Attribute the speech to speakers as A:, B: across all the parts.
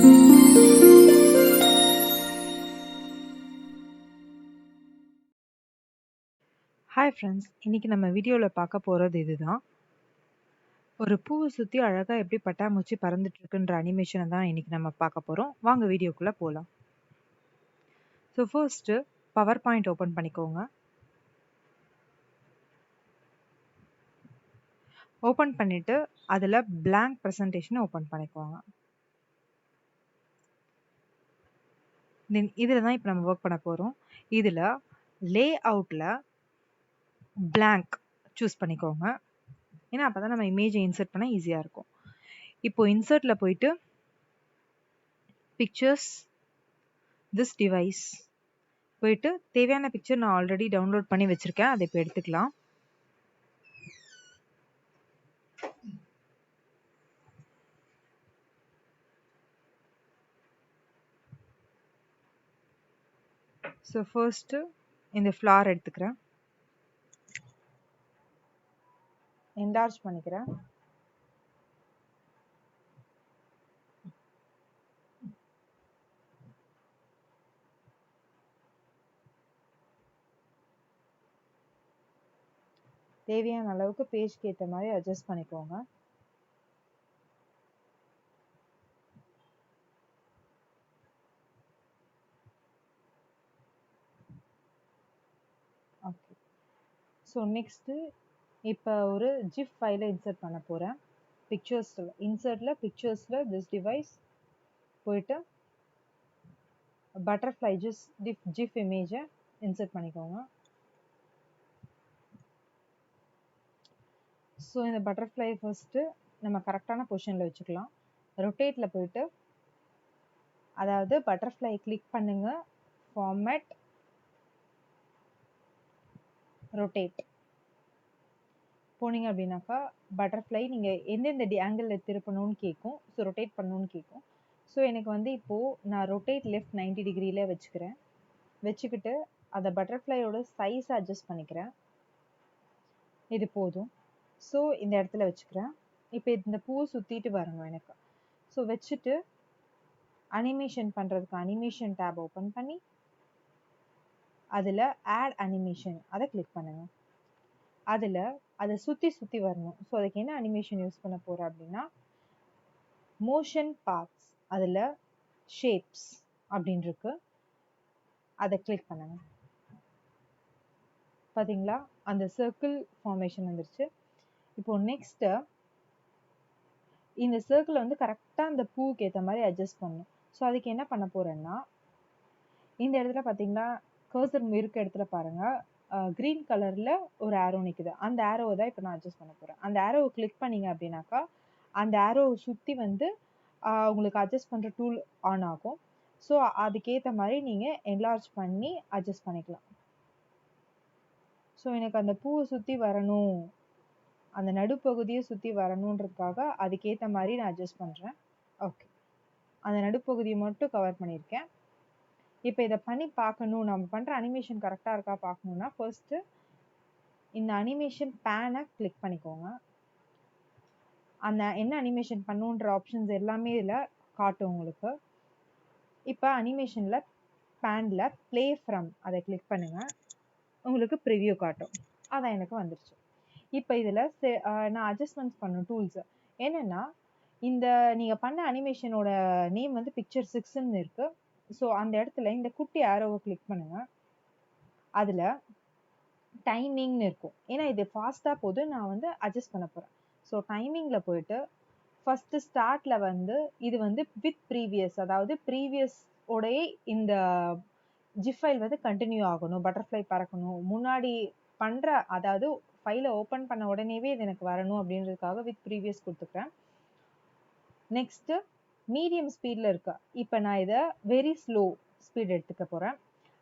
A: Hi friends, இன்றைக்கி நம்ம வீடியோவில் பார்க்க போகிறது இதுதான். ஒரு பூவை சுற்றி அழகாக எப்படி பட்டாம்பூச்சி பறந்துட்டுருக்குன்ற அனிமேஷனை தான் இன்றைக்கி நம்ம பார்க்க போகிறோம். வாங்க வீடியோக்குள்ளே போகலாம். ஸோ ஃபர்ஸ்ட்டு PowerPoint ஓப்பன் பண்ணிக்கோங்க. ஓப்பன் பண்ணிவிட்டு அதில் blank ப்ரெசன்டேஷனை ஓப்பன் பண்ணிக்கோங்க. தென் இதில் தான் இப்போ நம்ம ஒர்க் பண்ண போகிறோம். இதில் லே அவுட்டில் blank சூஸ் பண்ணிக்கோங்க. ஏன்னா அப்போ தான் நம்ம இமேஜை இன்சர்ட் பண்ண ஈஸியாக இருக்கும். இப்போது இன்சர்ட்டில் போயிட்டு பிக்சர்ஸ் திஸ் டிவைஸ் போயிட்டு தேவையான பிக்சர் நான் ஆல்ரெடி டவுன்லோட் பண்ணி வச்சுருக்கேன். அதை இப்போ எடுத்துக்கலாம். ஸோ ஃபர்ஸ்ட்டு இந்த ஃப்ளார் எடுத்துக்கிறேன், என்லார்ஜ் பண்ணிக்கிறேன். தேவையான அளவுக்கு பேஜ்க்கு ஏற்ற மாதிரி அட்ஜஸ்ட் பண்ணிக்கோங்க. ஓகே. ஸோ நெக்ஸ்ட்டு இப்போ ஒரு ஜிப் ஃபைலை இன்சர்ட் பண்ண போகிறேன். பிக்சர்ஸில் பிக்சர்ஸில் திஸ் டிவைஸ் போயிட்டு பட்டர்ஃப்ளை ஜிப் இமேஜை இன்சர்ட் பண்ணிக்கோங்க. ஸோ இந்த பட்டர்ஃப்ளை ஃபர்ஸ்ட்டு நம்ம கரெக்டான பொசிஷனில் வச்சுக்கலாம். ரொட்டேட்டில் போயிட்டு அதாவது பட்டர்ஃப்ளை கிளிக் பண்ணுங்கள், ஃபார்மேட், ரொட்டேட் போனீங்க அப்படின்னாக்கா பட்டர்ஃப்ளை நீங்கள் எந்தெந்த ஆங்கிளில் திருப்பணும்னு கேட்கும். ஸோ ரொட்டேட் பண்ணணும்னு கேட்கும். ஸோ எனக்கு வந்து இப்போது நான் ரொட்டேட் லெஃப்ட் 90 டிகிரியில் வச்சுக்கிறேன். வச்சுக்கிட்டு அந்த பட்டர்ஃப்ளையோட சைஸை அட்ஜஸ்ட் பண்ணிக்கிறேன். இது போதும். ஸோ இந்த இடத்துல வச்சுக்கிறேன். இப்போ இந்த பூவை சுற்றிட்டு வரணும் எனக்கு. ஸோ வச்சுட்டு அனிமேஷன் பண்ணுறதுக்கு அனிமேஷன் டேப் ஓப்பன் பண்ணி அதில் ஆட் அனிமேஷன் அதை கிளிக் பண்ணுங்கள். அதில் அதை சுற்றி வரணும். ஸோ அதுக்கு என்ன அனிமேஷன் யூஸ் பண்ண போகிறேன் அப்படின்னா மோஷன் பார்ட்ஸ், அதில் ஷேப்ஸ் அப்படின்னு இருக்கு, அதை கிளிக் பண்ணுங்க. பார்த்தீங்களா, அந்த சர்க்கிள் ஃபார்மேஷன் வந்துருச்சு. இப்போ நெக்ஸ்ட்டு இந்த சர்க்கிளை வந்து கரெக்டாக அந்த பூவுக்கு ஏற்ற மாதிரி அட்ஜஸ்ட் பண்ணணும். ஸோ அதுக்கு என்ன பண்ண போகிறேன்னா இந்த இடத்துல பார்த்தீங்களா கர்சர் இருக்க இடத்துல பாருங்கள் க்ரீன் கலரில் ஒரு ஆரோ நிற்குது. அந்த ஆரோவை தான் இப்போ நான் அட்ஜஸ்ட் பண்ண போகிறேன். அந்த ஆரோவை கிளிக் பண்ணிங்க அப்படின்னாக்கா அந்த ஆரோவை சுற்றி வந்து உங்களுக்கு அட்ஜஸ்ட் பண்ணுற டூல் ஆன் ஆகும். ஸோ அதுக்கேற்ற மாதிரி நீங்கள் என்லார்ஜ் பண்ணி அட்ஜஸ்ட் பண்ணிக்கலாம். ஸோ எனக்கு அந்த பூவை சுற்றி வரணும், அந்த நடுப்பகுதியை சுற்றி வரணுன்றதுக்காக அதுக்கேற்ற மாதிரி நான் அட்ஜஸ்ட் பண்ணுறேன். ஓகே, அந்த நடுப்பகுதியை மட்டும் கவர் பண்ணியிருக்கேன். இப்போ இதை பண்ணி பார்க்கணும், நம்ம பண்ணுற அனிமேஷன் கரெக்டாக இருக்கா பார்க்கணுன்னா ஃபர்ஸ்ட்டு இந்த அனிமேஷன் பேனை கிளிக் பண்ணிக்கோங்க. அந்த என்ன அனிமேஷன் பண்ணுன்ற ஆப்ஷன்ஸ் எல்லாமே இதில் காட்டும் உங்களுக்கு. இப்போ அனிமேஷனில் பேனில் ப்ளே ஃப்ரம் அதை கிளிக் பண்ணுங்கள், உங்களுக்கு ப்ரிவ்யூ காட்டும். அதான் எனக்கு வந்துருச்சு. இப்போ இதில் நான் அட்ஜஸ்ட்மெண்ட்ஸ் பண்ண டூல்ஸு என்னென்னா இந்த நீங்கள் பண்ண அனிமேஷனோட நேம் வந்து பிக்சர் 6ன்னு இருக்குது. ஸோ அந்த இடத்துல இந்த குட்டி ஆரோவை கிளிக் பண்ணுங்கள். அதில் டைமிங்னு இருக்கும். ஏன்னா இது ஃபாஸ்ட்டாக போது நான் வந்து அட்ஜஸ்ட் பண்ண போகிறேன். ஸோ டைமிங்கில் போயிட்டு ஃபஸ்ட்டு ஸ்டார்ட்டில் வந்து இது வந்து வித் ப்ரீவியஸ், அதாவது ப்ரீவியஸ் உடைய இந்த ஜிப் ஃபைல் வந்து கண்டினியூ ஆகணும், பட்டர்ஃப்ளை பறக்கணும், முன்னாடி பண்ணுற அதாவது ஃபைலை ஓப்பன் பண்ண உடனேவே இது எனக்கு வரணும் அப்படின்றதுக்காக வித் ப்ரீவியஸ் கொடுத்துக்கிறேன். நெக்ஸ்ட்டு மீடியம் ஸ்பீடில் இருக்கா, இப்போ நான் இதை வெரி ஸ்லோ ஸ்பீட் எடுத்துக்க போகிறேன்.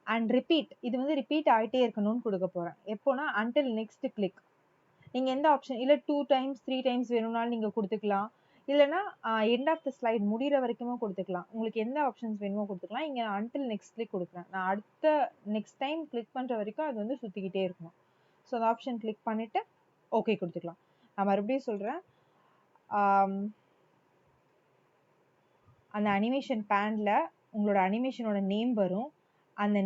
A: அண்ட் ரிப்பீட், இது வந்து ரிப்பீட் ஆகிட்டே இருக்கணும்னு கொடுக்க போகிறேன். எப்போனா அன்டில் நெக்ஸ்ட் கிளிக். நீங்கள் எந்த ஆப்ஷன் இல்லை 2 டைம்ஸ் 3 டைம்ஸ் வேணும்னாலும் நீங்கள் கொடுத்துக்கலாம். இல்லைனா எண்ட் ஆஃப் த ஸ்லைட் முடிகிற வரைக்குமே கொடுத்துக்கலாம். உங்களுக்கு எந்த ஆப்ஷன்ஸ் வேணுமோ கொடுத்துக்கலாம். இங்கே அன்டில் நெக்ஸ்ட் கிளிக் கொடுக்குறேன். நான் அடுத்த நெக்ஸ்ட் டைம் கிளிக் பண்ணுற வரைக்கும் அது வந்து சுற்றிக்கிட்டே இருக்கணும். ஸோ அந்த ஆப்ஷன் கிளிக் பண்ணிவிட்டு ஓகே கொடுத்துக்கலாம். நான் மறுபடியும் சொல்கிறேன், அந்த அனிமேஷன் பேன்ல உங்களோட அனிமேஷனோட நேம் வரும். அந்த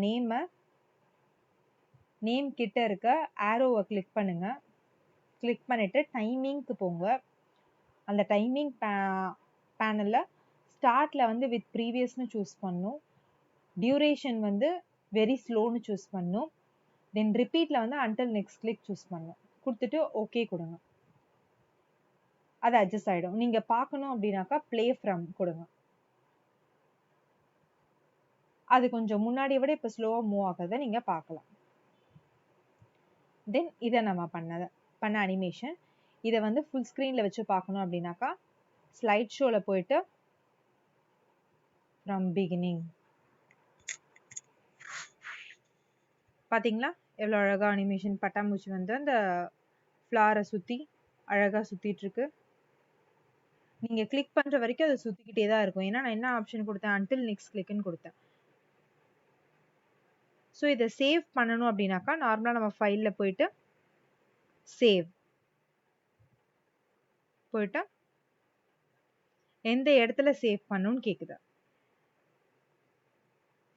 A: நேம் கிட்ட இருக்க ஆரோவை கிளிக் பண்ணுங்க. கிளிக் பண்ணிட்டு டைமிங்க்கு போங்க. அந்த டைமிங் பேனல்ல ஸ்டார்ட்ல வந்து வித் ப்ரீவியஸ்னு சூஸ் பண்ணும். டியூரேஷன் வந்து வெரி ஸ்லோன்னு சூஸ் பண்ணும். தென் ரிப்பீட்ல வந்து அன்டில் நெக்ஸ்ட் கிளிக் சூஸ் பண்ணும். கொடுத்துட்டு ஓகே கொடுங்க. அது அட்ஜஸ்ட் ஆயிடும். நீங்க பார்க்கணும் அப்படின்னாக்கா ப்ளே ஃப்ரம் கொடுங்க. அது கொஞ்சம் முன்னாடியை விட இப்போ ஸ்லோவா மூவ் ஆகிறத நீங்க பார்க்கலாம். தென் இதை நம்ம பண்ண அனிமேஷன். இதை வந்து ஃபுல் ஸ்க்ரீனில் வச்சு பார்க்கணும் அப்படின்னாக்கா ஸ்லைட் ஷோவில் போயிட்டு ஃப்ரம் பிகினிங் பார்த்தீங்களா எவ்வளோ அழகாக அனிமேஷன் பட்டாம்பூச்சி வந்து அந்த ஃப்ளாரை சுற்றி அழகாக சுற்றிட்டு இருக்கு. நீங்கள் கிளிக் பண்ணுற வரைக்கும் அது சுற்றிக்கிட்டே தான் இருக்கும். ஏன்னா நான் என்ன ஆப்ஷன் கொடுத்தேன், அன்டில் நெக்ஸ்ட் கிளிக்னு கொடுத்தேன். ஸோ இதை சேவ் பண்ணணும் அப்படின்னாக்கா நார்மலாக நம்ம ஃபைலில் போயிட்டு சேவ் போயிட்டு எந்த இடத்துல சேவ் பண்ணணும்னு கேட்குது.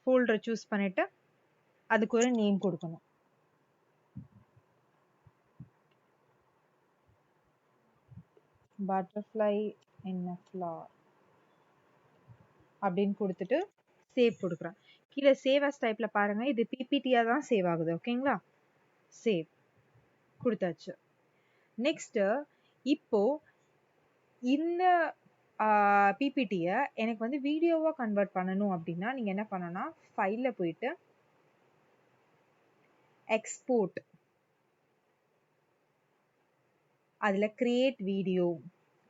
A: ஃபோல்டரை சூஸ் பண்ணிட்டு அதுக்கு ஒரு நேம் கொடுக்கணும். பட்டர்ஃப்ளை இன் அ ஃப்ளவர் அப்படின்னு கொடுத்துட்டு சேவ் கொடுக்குறேன். கீழே சேவ் அஸ் டைப்ல பாருங்க, இது பிபிடியா தான் சேவ் ஆகுது. ஓகேங்களா, சேவ் கொடுத்தாச்சு. நெக்ஸ்ட் இப்போ இந்த பிபிடியை எனக்கு வந்து வீடியோவா கன்வெர்ட் பண்ணணும் அப்படின்னா நீங்க என்ன பண்ணணும்னா ஃபைல்ல போயிட்டு எக்ஸ்போர்ட், அதுல கிரியேட் வீடியோ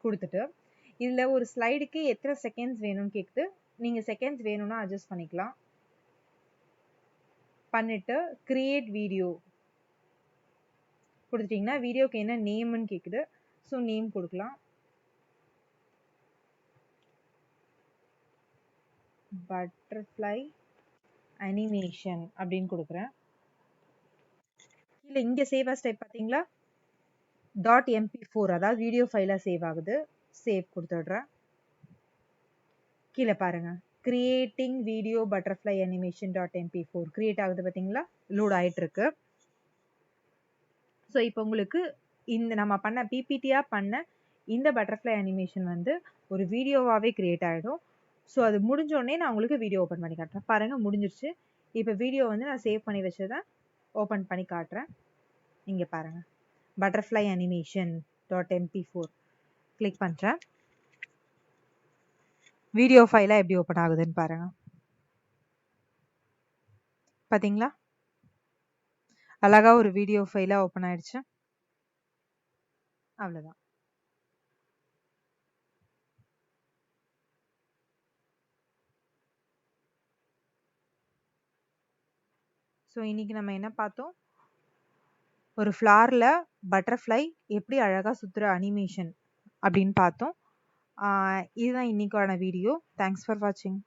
A: கொடுத்துட்டு இதுல ஒரு ஸ்லைடுக்கு எத்தனை செகண்ட்ஸ் வேணும்னு கேக்குது. நீங்க செகண்ட்ஸ் வேணும்னா அட்ஜஸ்ட் பண்ணிக்கலாம். பண்ணிட்டு கிரியேட் வீடியோ கொடுத்துட்டீங்கன்னா வீடியோக்கு என்ன நேம்னு கேக்குது. ஸோ நேம் கொடுக்கலாம். பட்டர்ஃப்ளை அனிமேஷன் அப்படின்னு கொடுக்குறேன். இல்லை இங்க சேவ் அஸ் டைப் பார்த்தீங்களா, .mp4 அதாவது வீடியோ ஃபைலா சேவ் ஆகுது. சேவ் கொடுத்துடுறேன். கீழே பாருங்க, creating video butterfly animation .mp4 create ஆகுது. பார்த்தீங்களா, லோட் ஆயிட்டு இருக்கு. ஸோ இப்போ உங்களுக்கு இந்த நம்ம பண்ண பிபிடியா பண்ண இந்த பட்டர்ஃப்ளை அனிமேஷன் வந்து ஒரு வீடியோவாகவே கிரியேட் ஆகிடும். ஸோ அது முடிஞ்சோடனே நான் உங்களுக்கு வீடியோ ஓப்பன் பண்ணி காட்டுறேன். பாருங்கள், முடிஞ்சிருச்சு. இப்போ வீடியோ வந்து நான் சேவ் பண்ணி வச்சதை ஓப்பன் பண்ணி காட்டுறேன். இங்கே பாருங்கள், பட்டர்ஃப்ளை அனிமேஷன் .mp4 கிளிக் பண்ணுறேன். வீடியோ ஃபைலாக எப்படி ஓப்பன் ஆகுதுன்னு பாருங்கள். பார்த்தீங்களா, அழகாக ஒரு வீடியோ ஃபைலாக ஓப்பன் ஆயிடுச்சு. அவ்வளோதான். ஸோ இன்னைக்கு நம்ம என்ன பார்த்தோம், ஒரு ஃப்ளாரில் பட்டர்ஃப்ளை எப்படி அழகாக சுற்றுற அனிமேஷன் அப்படின்னு பார்த்தோம். இதுதான் இன்னைக்கான வீடியோ. தேங்க்ஸ் ஃபார் வாட்சிங்.